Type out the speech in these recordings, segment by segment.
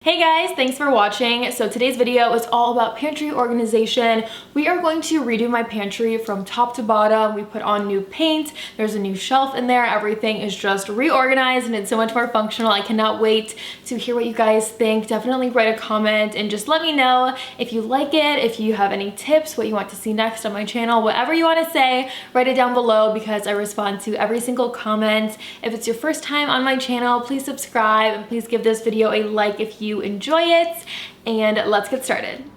Hey guys, thanks for watching. So today's video is all about pantry organization. We are going to redo my pantry from top to bottom. We put on new paint, there's a new shelf in there, everything is just reorganized and it's so much more functional. I cannot wait to hear what you guys think. Definitely write a comment and just let me know if you like it, if you have any tips, what you want to see next on my channel, whatever you want to say, write it down below because I respond to every single comment. If it's your first time on my channel, please subscribe and please give this video a like if you enjoy it, and let's get started.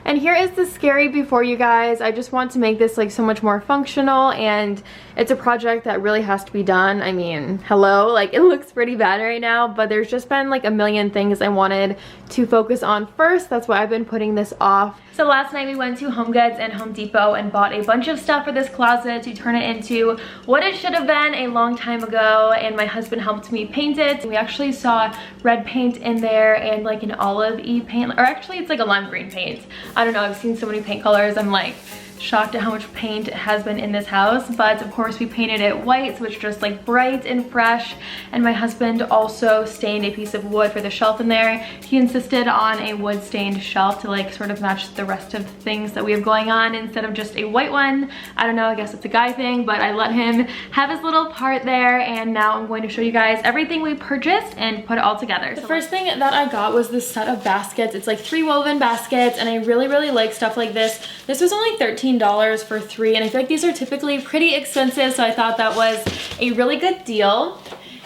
And here is the scary before, you guys. I just want to make this like so much more functional, and it's a project that really has to be done. I mean, hello, like it looks pretty bad right now, but there's just been like a million things I wanted to focus on first. That's why I've been putting this off. So last night we went to Home Goods and Home Depot and bought a bunch of stuff for this closet to turn it into what it should have been a long time ago, and my husband helped me paint it. We actually saw red paint in there and like an olive-y paint, or actually it's like a lime green paint. I don't know, I've seen so many paint colors, I'm like shocked at how much paint has been in this house. But of course we painted it white, so it's just like bright and fresh. And my husband also stained a piece of wood for the shelf in there. He insisted on a wood stained shelf to like sort of match the rest of things that we have going on instead of just a white one. I don't know, I guess it's a guy thing, but I let him have his little part there, and now I'm going to show you guys everything we purchased and put it all together. The first thing that I got was this set of baskets. It's like 3 woven baskets, and I really like stuff like this. This was only $13 for 3, and I feel like these are typically pretty expensive, so I thought that was a really good deal.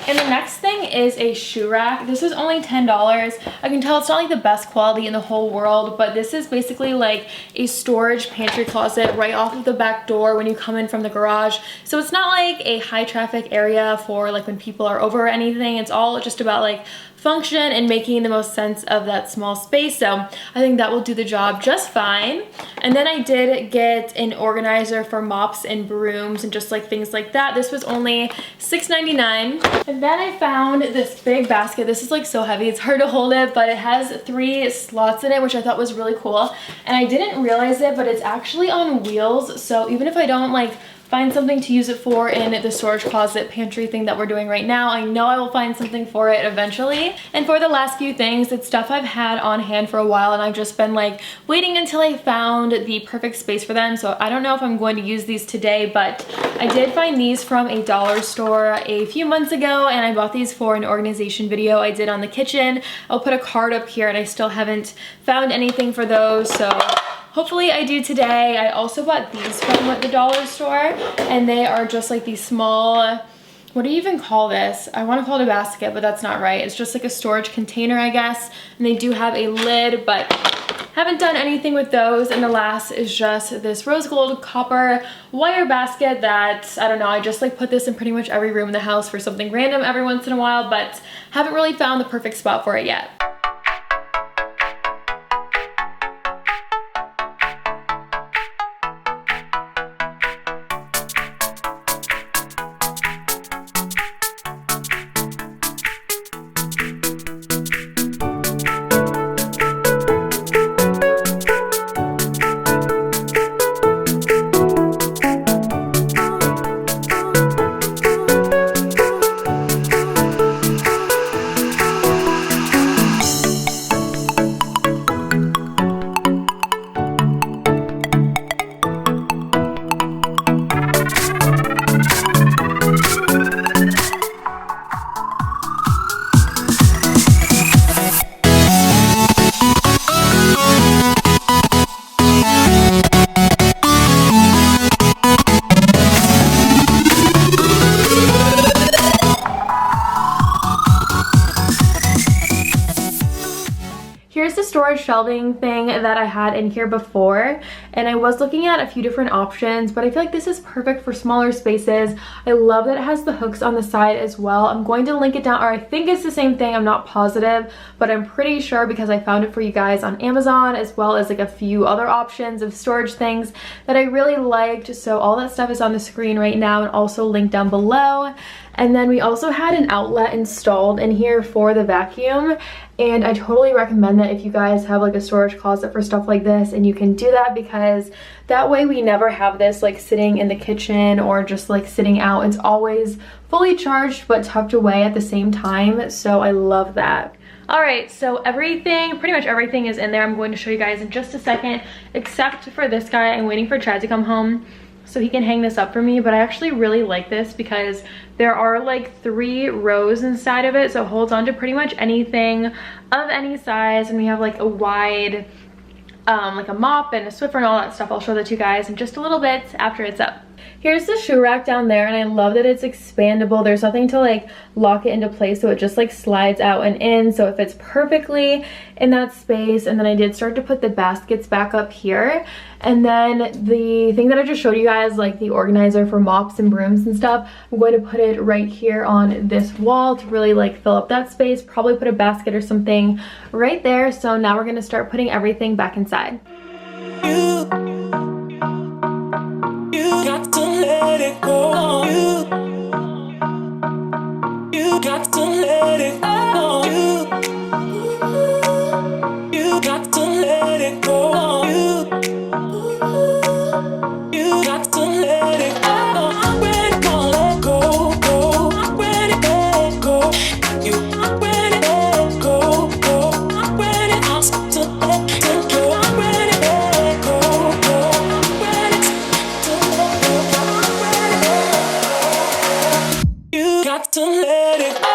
And the next thing is a shoe rack. This is only $10. I can tell it's not like the best quality in the whole world, but this is basically like a storage pantry closet right off of the back door when you come in from the garage. So it's not like a high traffic area for like when people are over or anything. It's all just about like function and making the most sense of that small space. So I think that will do the job just fine. And then I did get an organizer for mops and brooms and just like things like that. This was only $6.99. And then I found this big basket. This is like so heavy, it's hard to hold it, but it has 3 slots in it, which I thought was really cool. And I didn't realize it, but it's actually on wheels. So even if I don't like find something to use it for in the storage closet pantry thing that we're doing right now, I know I will find something for it eventually. And for the last few things, it's stuff I've had on hand for a while, and I've just been like waiting until I found the perfect space for them. So I don't know if I'm going to use these today, but I did find these from a dollar store a few months ago, and I bought these for an organization video I did on the kitchen. I'll put a card up here, and I still haven't found anything for those, so hopefully I do today. I also bought these from the dollar store, and they are just like these small, what do you even call this? I want to call it a basket, but that's not right. It's just like a storage container, I guess. And they do have a lid, but haven't done anything with those. And the last is just this rose gold copper wire basket that, I don't know, I just like put this in pretty much every room in the house for something random every once in a while, but haven't really found the perfect spot for it yet. Here's the storage shelving thing that I had in here before, and I was looking at a few different options, but I feel like this is perfect for smaller spaces. I love that it has the hooks on the side as well. I'm going to link it down, or I think it's the same thing, I'm not positive, but I'm pretty sure because I found it for you guys on Amazon, as well as like a few other options of storage things that I really liked. So all that stuff is on the screen right now and also linked down below. And then we also had an outlet installed in here for the vacuum, and I totally recommend that if you guys have like a storage closet for stuff like this, and you can do that, because that way we never have this like sitting in the kitchen or just like sitting out. It's always fully charged but tucked away at the same time, so I love that. All right, so pretty much everything is in there. I'm going to show you guys in just a second, except for this guy. I'm waiting for Chad to come home so he can hang this up for me, but I actually really like this because there are like 3 rows inside of it, so it holds on to pretty much anything of any size, and we have like a wide, like a mop and a Swiffer and all that stuff. I'll show that to you guys in just a little bit after it's up. Here's the shoe rack down there, and I love that it's expandable. There's nothing to like lock it into place, so it just like slides out and in, so it fits perfectly in that space. And then I did start to put the baskets back up here, and then the thing that I just showed you guys, like the organizer for mops and brooms and stuff, I'm going to put it right here on this wall to really like fill up that space. Probably put a basket or something right there. So now we're going to start putting everything back inside. You got to let it go. You got to let it go. You got to let it go. You got to let it go. I'm ready to let go, go. I'm ready to let go. I'm ready to let go, go. I'm ready to let go. I'm ready to let go, go. I'm ready to let go. I'm ready. You got to let it go.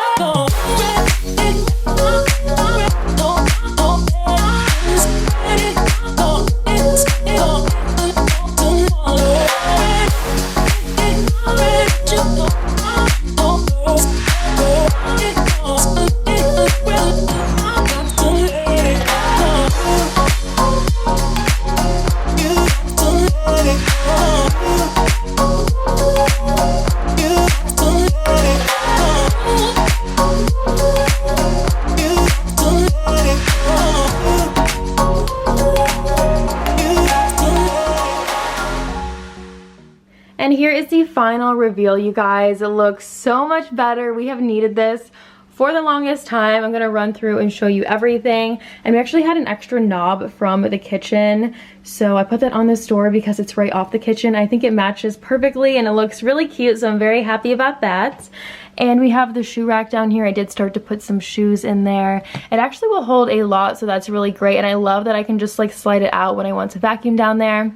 And here is the final reveal, you guys. It looks so much better. We have needed this for the longest time. I'm gonna run through and show you everything. And we actually had an extra knob from the kitchen, so I put that on this door because it's right off the kitchen. I think it matches perfectly and it looks really cute, so I'm very happy about that. And we have the shoe rack down here. I did start to put some shoes in there. It actually will hold a lot, so that's really great. And I love that I can just like slide it out when I want to vacuum down there.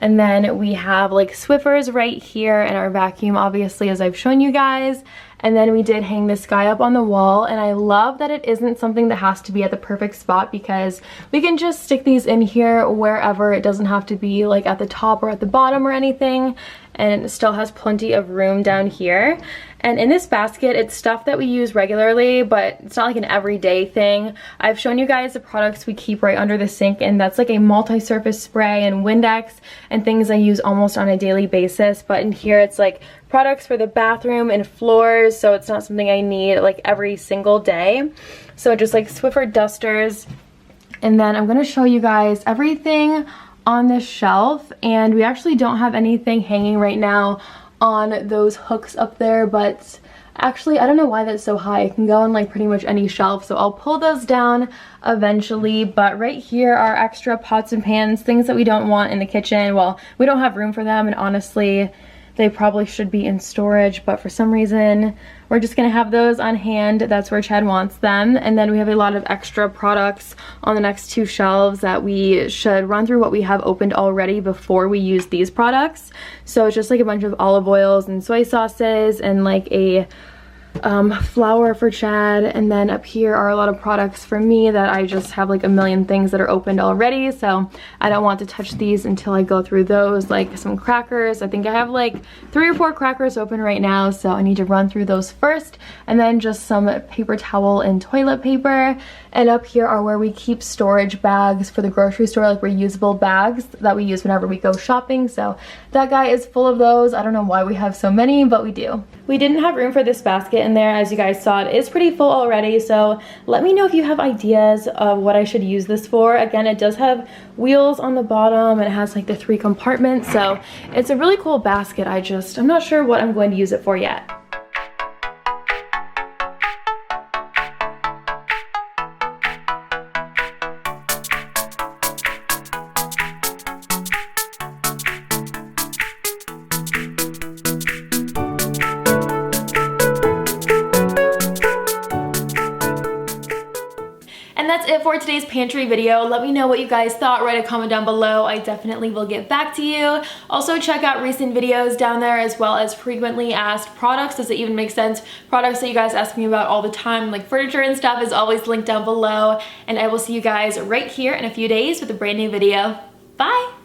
And then we have like Swiffers right here and our vacuum, obviously, as I've shown you guys. And then we did hang this guy up on the wall, and I love that it isn't something that has to be at the perfect spot because we can just stick these in here wherever. It doesn't have to be like at the top or at the bottom or anything, and it still has plenty of room down here. And in this basket, it's stuff that we use regularly, but it's not like an everyday thing. I've shown you guys the products we keep right under the sink, and that's like a multi-surface spray and Windex and things I use almost on a daily basis. But in here, it's like products for the bathroom and floors, so it's not something I need like every single day. So just like Swiffer dusters. And then I'm gonna show you guys everything on this shelf, and we actually don't have anything hanging right now on those hooks up there, but actually I don't know why that's so high. It can go on like pretty much any shelf, so I'll pull those down eventually. But right here are extra pots and pans, things that we don't want in the kitchen. Well, we don't have room for them, and honestly they probably should be in storage, but for some reason we're just gonna have those on hand. That's where Chad wants them. And then we have a lot of extra products on the next 2 shelves that we should run through what we have opened already before we use these products. So it's just like a bunch of olive oils and soy sauces and like a flour for Chad. And then up here are a lot of products for me that I just have like a million things that are opened already, so I don't want to touch these until I go through those. Like some crackers, I think I have like 3 or 4 crackers open right now, so I need to run through those first. And then just some paper towel and toilet paper. And up here are where we keep storage bags for the grocery store, like reusable bags that we use whenever we go shopping. So that guy is full of those. I don't know why we have so many, but we do. We didn't have room for this basket in there. As you guys saw, it is pretty full already, so let me know if you have ideas of what I should use this for. Again, it does have wheels on the bottom and it has like the 3 compartments, so it's a really cool basket. I'm not sure what I'm going to use it for yet. it for today's pantry video. Let me know what you guys thought. Write a comment down below. I definitely will get back to you. Also check out recent videos down there as well as frequently asked products. Does it even make sense? Products that you guys ask me about all the time, like furniture and stuff, is always linked down below. And I will see you guys right here in a few days with a brand new video. Bye!